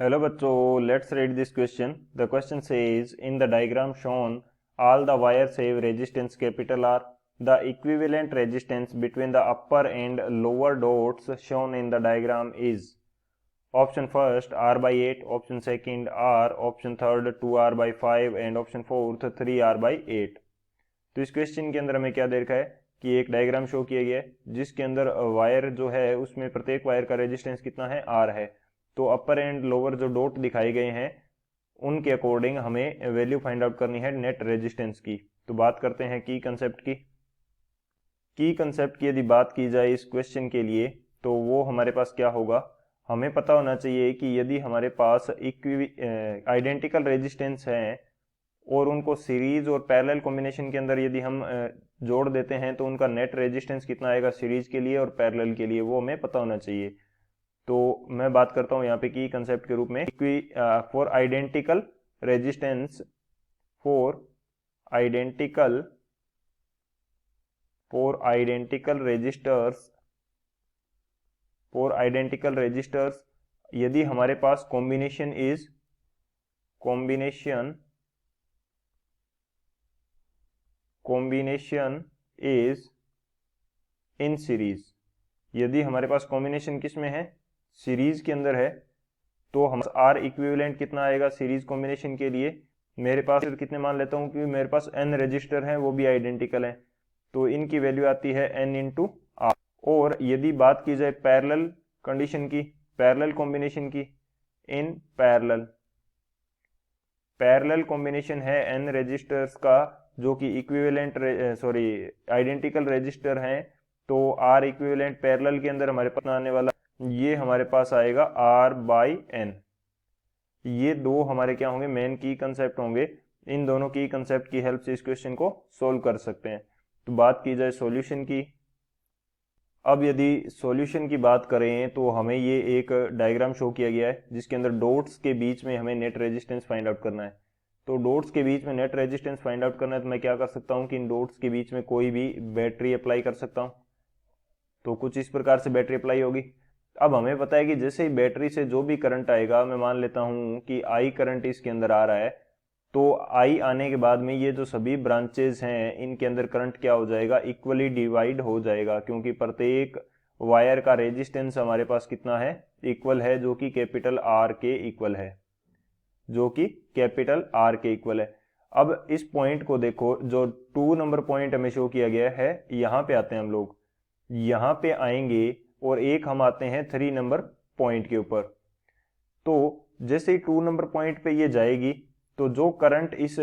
Hello बच्चों, let's read this question. The question says, in the diagram shown, all the wires have resistance capital R. The equivalent resistance between the upper and lower dots shown in the diagram is option first R by 8, option second R, option third 2R by 5 and option fourth 3R by 8. तो इस question के अंदर हमें क्या देखा है कि एक डायग्राम शो किया गया है जिसके अंदर वायर जो है उसमें प्रत्येक वायर का रेजिस्टेंस कितना है आर है। तो अपर एंड लोअर जो डॉट दिखाए गए हैं उनके अकॉर्डिंग हमें वैल्यू फाइंड आउट करनी है नेट रेजिस्टेंस की। तो बात करते हैं की कंसेप्ट की यदि बात की जाए इस क्वेश्चन के लिए तो वो हमारे पास क्या होगा, हमें पता होना चाहिए कि यदि हमारे पास आइडेंटिकल रेजिस्टेंस है और उनको सीरीज और पैरेलल कॉम्बिनेशन के अंदर यदि हम जोड़ देते हैं तो उनका नेट रेजिस्टेंस कितना आएगा सीरीज के लिए और पैरेलल के लिए, वो हमें पता होना चाहिए। तो मैं बात करता हूं यहाँ पे की कंसेप्ट के रूप में for identical resistance for identical resistors यदि हमारे पास कॉम्बिनेशन इज इन सीरीज, यदि हमारे पास कॉम्बिनेशन किस में है सीरीज के अंदर है, तो हम आर इक्विवेलेंट कितना आएगा सीरीज कॉम्बिनेशन के लिए, मेरे पास कितने मान लेता हूं कि मेरे पास एन रजिस्टर है वो भी आइडेंटिकल है, तो इनकी वैल्यू आती है एन इंटू आर। और यदि बात की जाए पैरेलल कंडीशन की, पैरेलल कॉम्बिनेशन की, इन पैरेलल कॉम्बिनेशन है एन रजिस्टर्स का जो कि इक्विवेलेंट आइडेंटिकल रजिस्टर हैं, तो आर इक्विवेलेंट पैरेलल के अंदर हमारे पास आने वाला ये हमारे पास आएगा आर बाई एन। ये दो हमारे क्या होंगे मेन की कंसेप्ट होंगे, इन दोनों की कंसेप्ट की हेल्प से इस क्वेश्चन को सोल्व कर सकते हैं। तो बात की जाए सॉल्यूशन की, अब यदि सॉल्यूशन की बात करें तो हमें ये एक डायग्राम शो किया गया है जिसके अंदर डॉट्स के बीच में हमें नेट रेजिस्टेंस फाइंड आउट करना है। तो डॉट्स के बीच में नेट रेजिस्टेंस फाइंड आउट करना है तो मैं क्या कर सकता हूँ कि इन डॉट्स के बीच में कोई भी बैटरी अप्लाई कर सकता हूँ। तो कुछ इस प्रकार से बैटरी अप्लाई होगी। अब हमें पता है कि जैसे ही बैटरी से जो भी करंट आएगा, मैं मान लेता हूं कि आई करंट इसके अंदर आ रहा है, तो आई आने के बाद में ये जो सभी ब्रांचेज हैं इनके अंदर करंट क्या हो जाएगा, इक्वली डिवाइड हो जाएगा, क्योंकि प्रत्येक वायर का रेजिस्टेंस हमारे पास कितना है, इक्वल है, जो कि कैपिटल आर के इक्वल है, अब इस पॉइंट को देखो, जो 2 नंबर पॉइंट हमें शो किया गया है, यहां पे आते हैं हम लोग, यहां पे आएंगे और एक हम आते हैं 3 नंबर पॉइंट के ऊपर। तो जैसे ही 2 नंबर पॉइंट पे ये जाएगी तो जो करंट इस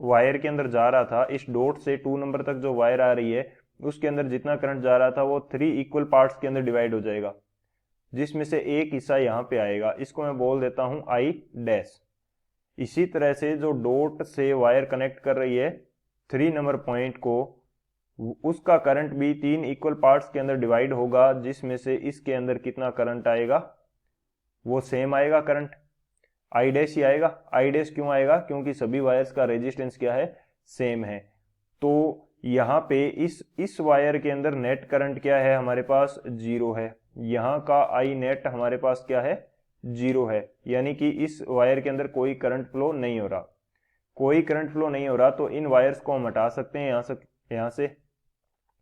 वायर के अंदर जा रहा था, इस डॉट से 2 नंबर तक जो वायर आ रही है उसके अंदर जितना करंट जा रहा था वो 3 इक्वल पार्ट्स के अंदर डिवाइड हो जाएगा, जिसमें से एक हिस्सा यहां पे आएगा, इसको मैं बोल देता हूं आई डैश। इसी तरह से जो डॉट से वायर कनेक्ट कर रही है 3 नंबर पॉइंट को, उसका करंट भी 3 इक्वल पार्ट्स के अंदर डिवाइड होगा, जिसमें से इसके अंदर कितना करंट आएगा, वो सेम आएगा, करंट आई डैश ही आएगा। आई डैश क्यों आएगा, क्योंकि सभी वायर्स का रेजिस्टेंस क्या है, सेम है। तो यहाँ पे इस वायर के अंदर नेट करंट क्या है, हमारे पास 0 है, यहाँ का आई नेट हमारे पास क्या है, 0 है, यानी कि इस वायर के अंदर कोई करंट फ्लो नहीं हो रहा, तो इन वायर्स को हम हटा सकते हैं यहाँ से,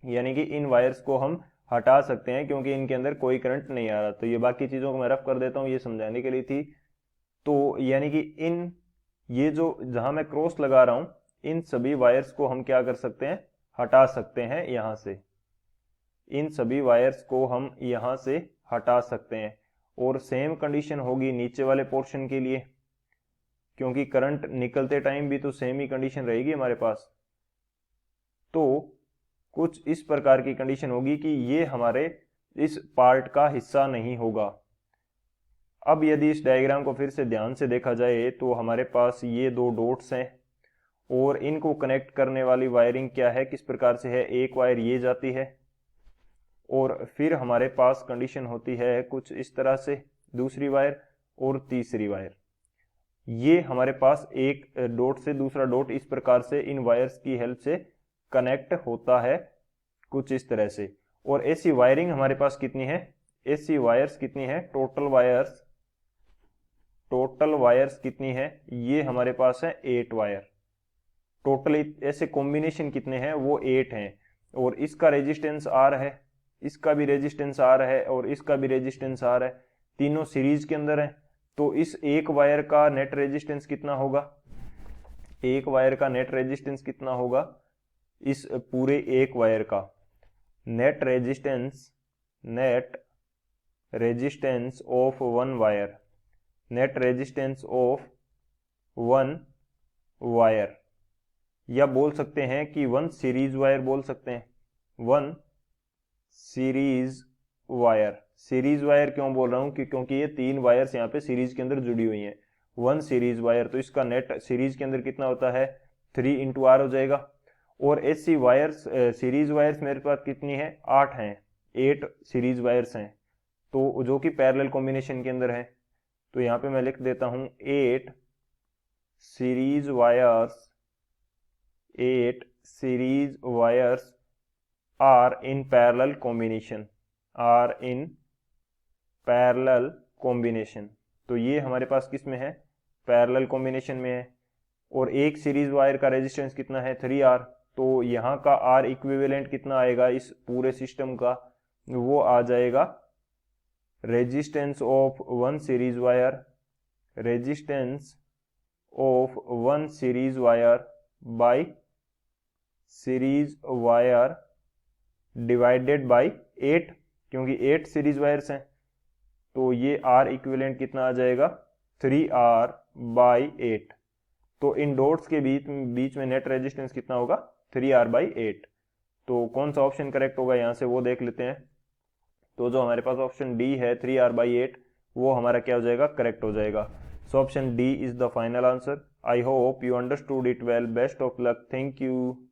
यानी कि इन वायर्स को हम हटा सकते हैं क्योंकि इनके अंदर कोई करंट नहीं आ रहा। तो ये बाकी चीजों को मैं रफ कर देता हूं, ये समझाने के लिए थी। तो यानी कि ये जो जहां मैं क्रॉस लगा रहा हूं, इन सभी वायर्स को हम क्या कर सकते हैं, हटा सकते हैं यहां से, इन सभी वायर्स को हम यहां से हटा सकते हैं। और सेम कंडीशन होगी नीचे वाले पोर्शन के लिए, क्योंकि करंट निकलते टाइम भी तो सेम ही कंडीशन रहेगी हमारे पास। तो कुछ इस प्रकार की कंडीशन होगी कि ये हमारे इस पार्ट का हिस्सा नहीं होगा। अब यदि इस डायग्राम को फिर से ध्यान से देखा जाए तो हमारे पास ये 2 डॉट्स हैं और इनको कनेक्ट करने वाली वायरिंग क्या है, किस प्रकार से है, एक वायर ये जाती है और फिर हमारे पास कंडीशन होती है कुछ इस तरह से, दूसरी वायर और तीसरी वायर, ये हमारे पास एक डॉट से दूसरा डॉट इस प्रकार से इन वायर्स की हेल्प से कनेक्ट होता है कुछ इस तरह से। और ऐसी वायरिंग हमारे पास कितनी है, ऐसी वायर्स कितनी है, टोटल वायर्स टोटल वायर्स कितनी है, ये हमारे पास है 8 वायर। टोटल ऐसे कॉम्बिनेशन कितने हैं, वो 8 हैं। और इसका रेजिस्टेंस आर है, इसका भी रेजिस्टेंस आर है, और इसका भी रेजिस्टेंस आर है, तीनों सीरीज के अंदर है। तो इस एक वायर का नेट रेजिस्टेंस कितना होगा, एक वायर का नेट रेजिस्टेंस कितना होगा, इस पूरे एक वायर का net resistance of one wire, net resistance of one wire, या बोल सकते हैं कि वन सीरीज वायर बोल सकते हैं, one series wire. Series wire क्यों बोल रहा हूं कि क्योंकि ये 3 वायर्स यहाँ पे सीरीज के अंदर जुड़ी हुई हैं, वन सीरीज वायर। तो इसका नेट सीरीज के अंदर कितना होता है, 3 इंटू आर हो जाएगा। और ऐसी वायर्स सीरीज वायर्स मेरे पास कितनी है, 8 हैं, 8 सीरीज वायर्स हैं, तो जो कि पैरेलल कॉम्बिनेशन के अंदर है। तो यहाँ पे मैं लिख देता हूं 8 series wires, 8 series wires are in parallel combination, are in parallel combination. तो ये हमारे पास किस में है, पैरेलल कॉम्बिनेशन में है। और एक सीरीज वायर का रेजिस्टेंस कितना है, 3R। तो यहाँ का R इक्विवेलेंट कितना आएगा इस पूरे सिस्टम का, वो आ जाएगा resistance of one series wire, resistance of one series wire bye series wire divided by 8, क्योंकि 8 सीरीज वायर्स हैं। तो ये R इक्विवेलेंट कितना आ जाएगा, 3R बाई 8। तो इन डॉट्स के बीच में नेट रेजिस्टेंस कितना होगा, 3R बाई 8। तो कौन सा ऑप्शन करेक्ट होगा यहाँ से वो देख लेते हैं। तो जो हमारे पास ऑप्शन डी है 3R बाई 8, वो हमारा क्या हो जाएगा, करेक्ट हो जाएगा। So option D is the final answer. I hope you understood it well. Best of luck. Thank you.